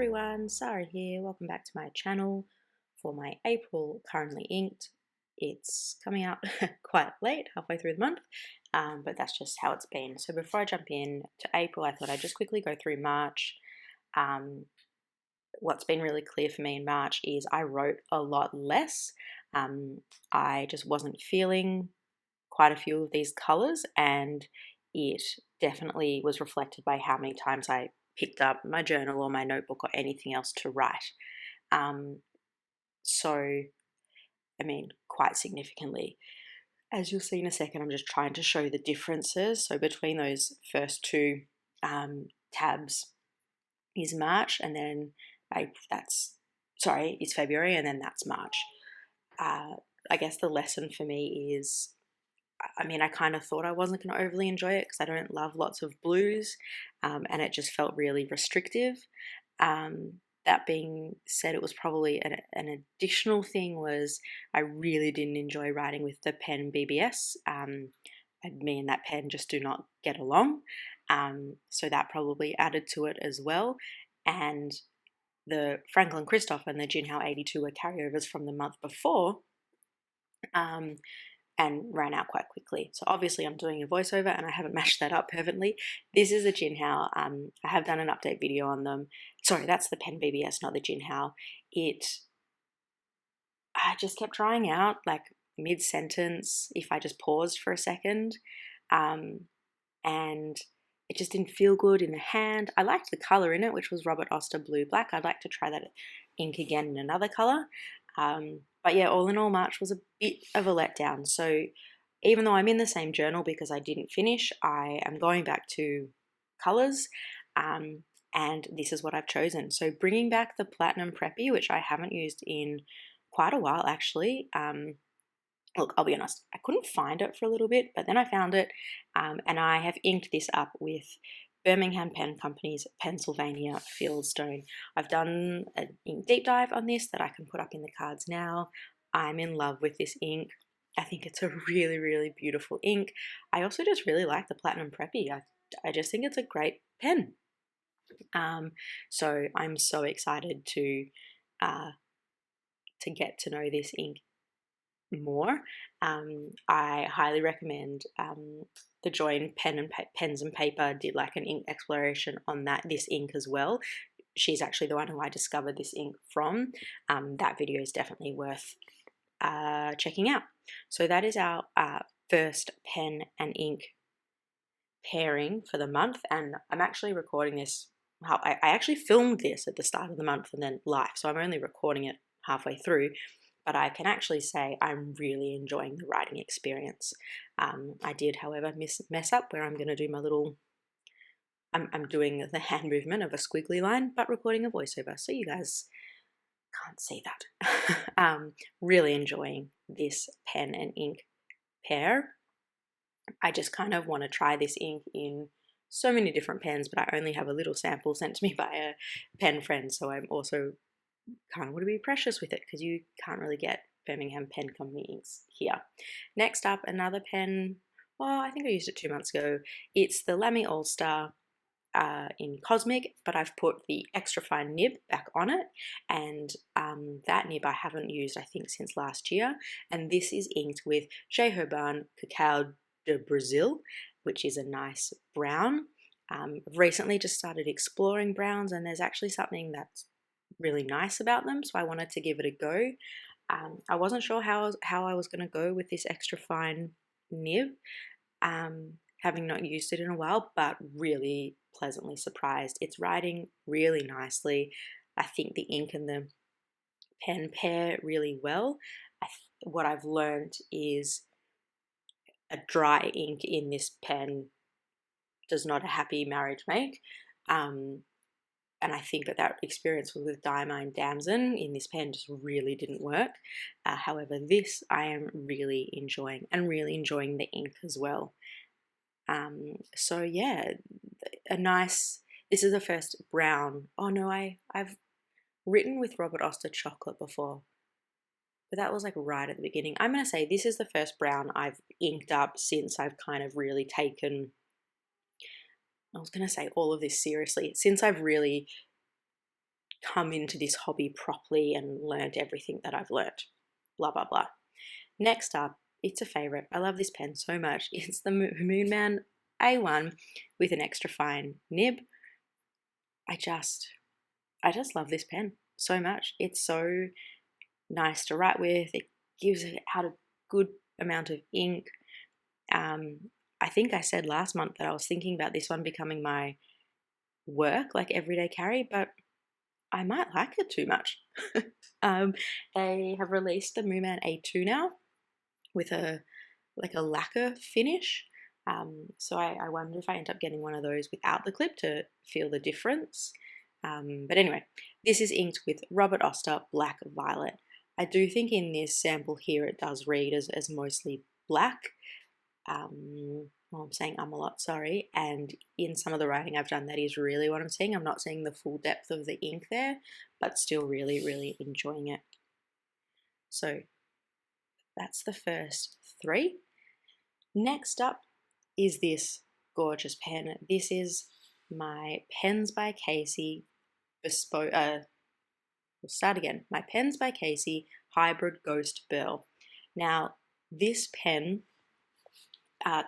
everyone, Sarah here. Welcome back to my channel for my April Currently Inked. It's coming out quite late, halfway through the month, but that's just how it's been. So before I jump in to April, I thought I'd just quickly go through March. What's been really clear for me in March is I wrote a lot less. I just wasn't feeling quite a few of these colours, and it definitely was reflected by how many times I picked up my journal or my notebook or anything else to write. So, I mean, quite significantly. As you'll see in a second, I'm just trying to show the differences. So between those first two tabs is March, and then is February, and then that's March. I guess the lesson for me is, I mean, I kind of thought I wasn't going to overly enjoy it because I don't love lots of blues, and it just felt really restrictive. That being said, it was probably an additional thing was I really didn't enjoy writing with the pen BBS. Me and that pen just do not get along, so that probably added to it as well. And the Franklin Christoph and the Jinhao 82 were carryovers from the month before. And ran out quite quickly. So obviously I'm doing a voiceover and I haven't mashed that up perfectly. This is a Jinhao. I have done an update video on them. Sorry, that's the pen BBS, not the Jinhao. I just kept drying out like mid-sentence if I just paused for a second. And it just didn't feel good in the hand. I liked the colour in it, which was Robert Oster Blue Black. I'd like to try that ink again in another colour. But yeah, all in all, March was a bit of a letdown. So even though I'm in the same journal because I didn't finish, I am going back to colours, and this is what I've chosen. So bringing back the Platinum Preppy, which I haven't used in quite a while actually. Look, I'll be honest, I couldn't find it for a little bit, but then I found it, and I have inked this up with Birmingham Pen Company's Pennsylvania Fieldstone. I've done an ink deep dive on this that I can put up in the cards now. I'm in love with this ink. I think it's a really, really beautiful ink. I also just really like the Platinum Preppy. I just think it's a great pen. So I'm so excited to get to know this ink more. I highly recommend the Join Pens and Paper did like an ink exploration on this ink as well. She's actually the one who I discovered this ink from. That video is definitely worth checking out. So that is our first pen and ink pairing for the month, and I'm actually recording this. I actually filmed this at the start of the month and then live, so I'm only recording it halfway through. But I can actually say I'm really enjoying the writing experience. I did, however, mess up where I'm going to do my little, I'm doing the hand movement of a squiggly line, but recording a voiceover, so you guys can't see that. Really enjoying this pen and ink pair. I just kind of want to try this ink in so many different pens, but I only have a little sample sent to me by a pen friend, so I'm also kind of want to be precious with it because you can't really get Birmingham Pen Company inks here. Next up, another pen. Well, I think I used it 2 months ago. It's the Lamy AllStar in Cosmic, but I've put the extra fine nib back on it, and that nib I haven't used, I think, since last year. And this is inked with J. Herbin Cacao de Brazil, which is a nice brown. I've recently just started exploring browns, and there's actually something that's really nice about them, so I wanted to give it a go. I wasn't sure how I was going to go with this extra fine nib, having not used it in a while, but really pleasantly surprised. It's writing really nicely. I think the ink and the pen pair really well. What I've learned is a dry ink in this pen does not a happy marriage make. And I think that experience with Diamine Damson in this pen just really didn't work. However, this I am really enjoying, and really enjoying the ink as well. So yeah, this is the first brown. Oh no, I've written with Robert Oster Chocolate before, but that was like right at the beginning. I'm going to say this is the first brown I've inked up since I've kind of really taken, I was going to say all of this seriously, since I've really come into this hobby properly and learned everything that I've learned. Blah, blah, blah. Next up, it's a favorite. I love this pen so much. It's the Moonman A1 with an extra fine nib. I just love this pen so much. It's so nice to write with. It gives it out a good amount of ink. I think I said last month that I was thinking about this one becoming my work, like everyday carry, but I might like it too much. They have released the Moonman A2 now with a lacquer finish. So I wonder if I end up getting one of those without the clip to feel the difference. But anyway, this is inked with Robert Oster Black Violet. I do think in this sample here it does read as mostly black. I'm saying a lot, sorry. And in some of the writing I've done, that is really what I'm seeing. I'm not seeing the full depth of the ink there, but still really, really enjoying it. So that's the first three. Next up is this gorgeous pen. This is my Pens by Casey bespoke, we'll start again. My Pens by Casey Hybrid Ghost Burl. Now, this pen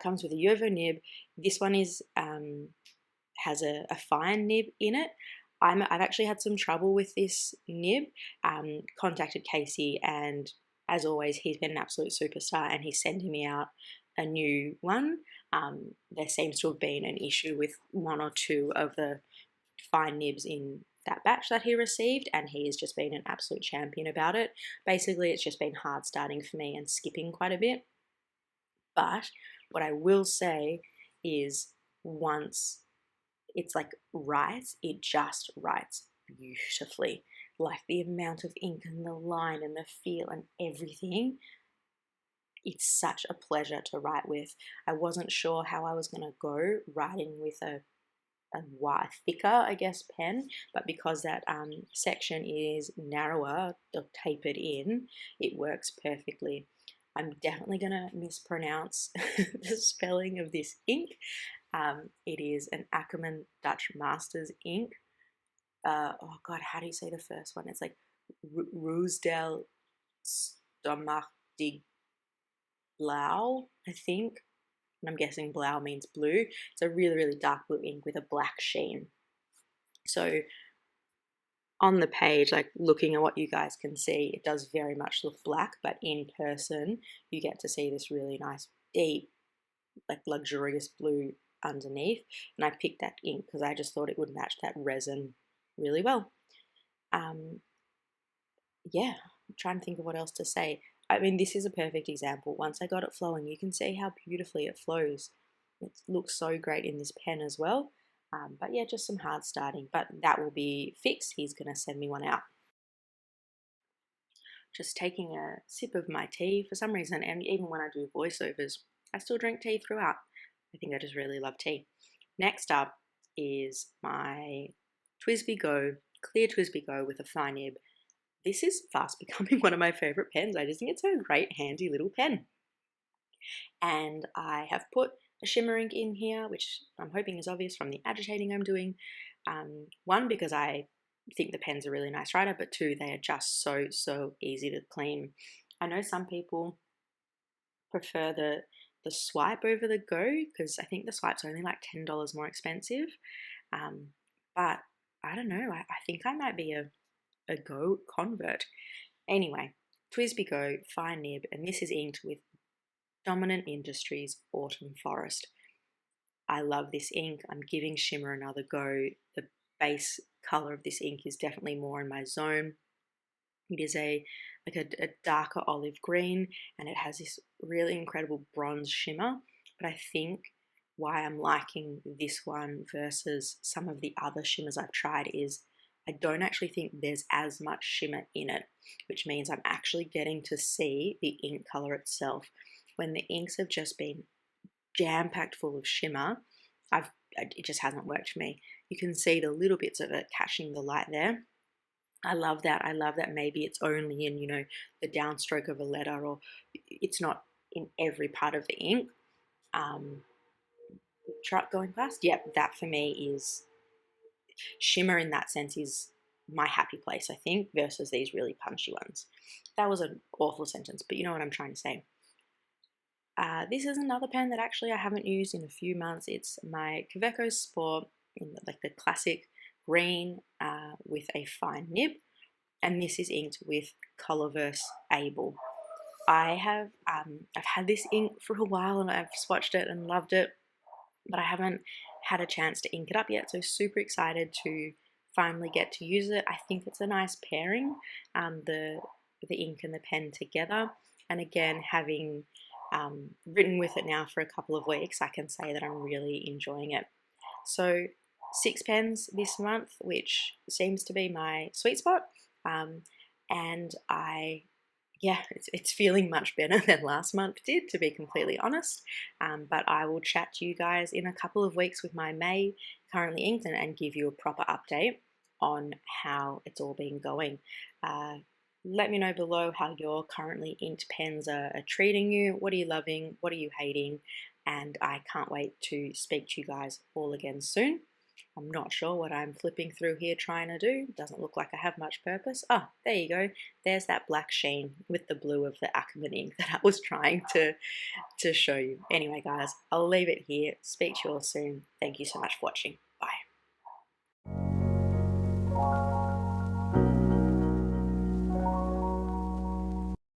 comes with a Yovo nib. This one is has a fine nib in it. I've actually had some trouble with this nib. Contacted Casey, and as always, he's been an absolute superstar, and he's sending me out a new one. There seems to have been an issue with one or two of the fine nibs in that batch that he received, and he has just been an absolute champion about it. Basically, it's just been hard starting for me and skipping quite a bit. But what I will say is once it's like writes, it just writes beautifully. Like the amount of ink and the line and the feel and everything, it's such a pleasure to write with. I wasn't sure how I was going to go writing with a thicker, I guess, pen, but because that section is narrower, tapered in, it works perfectly. I'm definitely going to mispronounce the spelling of this ink. It is an Ackerman Dutch Masters ink. Oh God, how do you say the first one? It's like Roosdel Stomach de Blau, I think. And I'm guessing blau means blue. It's a really, really dark blue ink with a black sheen. So on the page, like looking at what you guys can see, it does very much look black, but in person, you get to see this really nice, deep, like luxurious blue underneath. And I picked that ink because I just thought it would match that resin really well. Yeah, I'm trying to think of what else to say. I mean, this is a perfect example. Once I got it flowing, you can see how beautifully it flows. It looks so great in this pen as well. But yeah, just some hard starting, but that will be fixed. He's going to send me one out. Just taking a sip of my tea for some reason, and even when I do voiceovers, I still drink tea throughout. I think I just really love tea. Next up is my TWSBI Go, clear TWSBI Go with a fine nib. This is fast becoming one of my favorite pens. I just think it's a great, handy little pen. And I have put a shimmer ink in here, which I'm hoping is obvious from the agitating I'm doing. One, because I think the pen's a really nice writer, but two, they are just so easy to clean. I know some people prefer the swipe over the Go, because I think the swipe's only like $10 more expensive. But I don't know, I think I might be a Go convert. Anyway, TWSBI Go, fine nib, and this is inked with Dominant Industries Autumn Forest. I love this ink. I'm giving shimmer another go. The base color of this ink is definitely more in my zone. It is a darker olive green, and it has this really incredible bronze shimmer. But I think why I'm liking this one versus some of the other shimmers I've tried is I don't actually think there's as much shimmer in it, which means I'm actually getting to see the ink color itself. When the inks have just been jam-packed full of shimmer, it just hasn't worked for me. You can see the little bits of it catching the light there. I love that. I love that maybe it's only in, the downstroke of a letter, or it's not in every part of the ink. Truck going past? Yep, that for me is shimmer in that sense is my happy place, I think, versus these really punchy ones. That was an awful sentence, but you know what I'm trying to say. This is another pen that actually I haven't used in a few months. It's my Kaweco Sport, like the classic green with a fine nib, and this is inked with Colorverse Able. I've had this ink for a while and I've swatched it and loved it, but I haven't had a chance to ink it up yet. So super excited to finally get to use it. I think it's a nice pairing, the ink and the pen together. And again, having written with it now for a couple of weeks, I can say that I'm really enjoying it. So 6 pens this month, which seems to be my sweet spot. And it's feeling much better than last month did, to be completely honest. But I will chat to you guys in a couple of weeks with my May currently inked and give you a proper update on how it's all been going. Let me know below how your currently inked pens are treating you. What are you loving? What are you hating? And I can't wait to speak to you guys all again soon. I'm not sure what I'm flipping through here trying to do. Doesn't look like I have much purpose. Oh, there you go. There's that black sheen with the blue of the Ackerman ink that I was trying to show you. Anyway, guys, I'll leave it here. Speak to you all soon. Thank you so much for watching. Bye.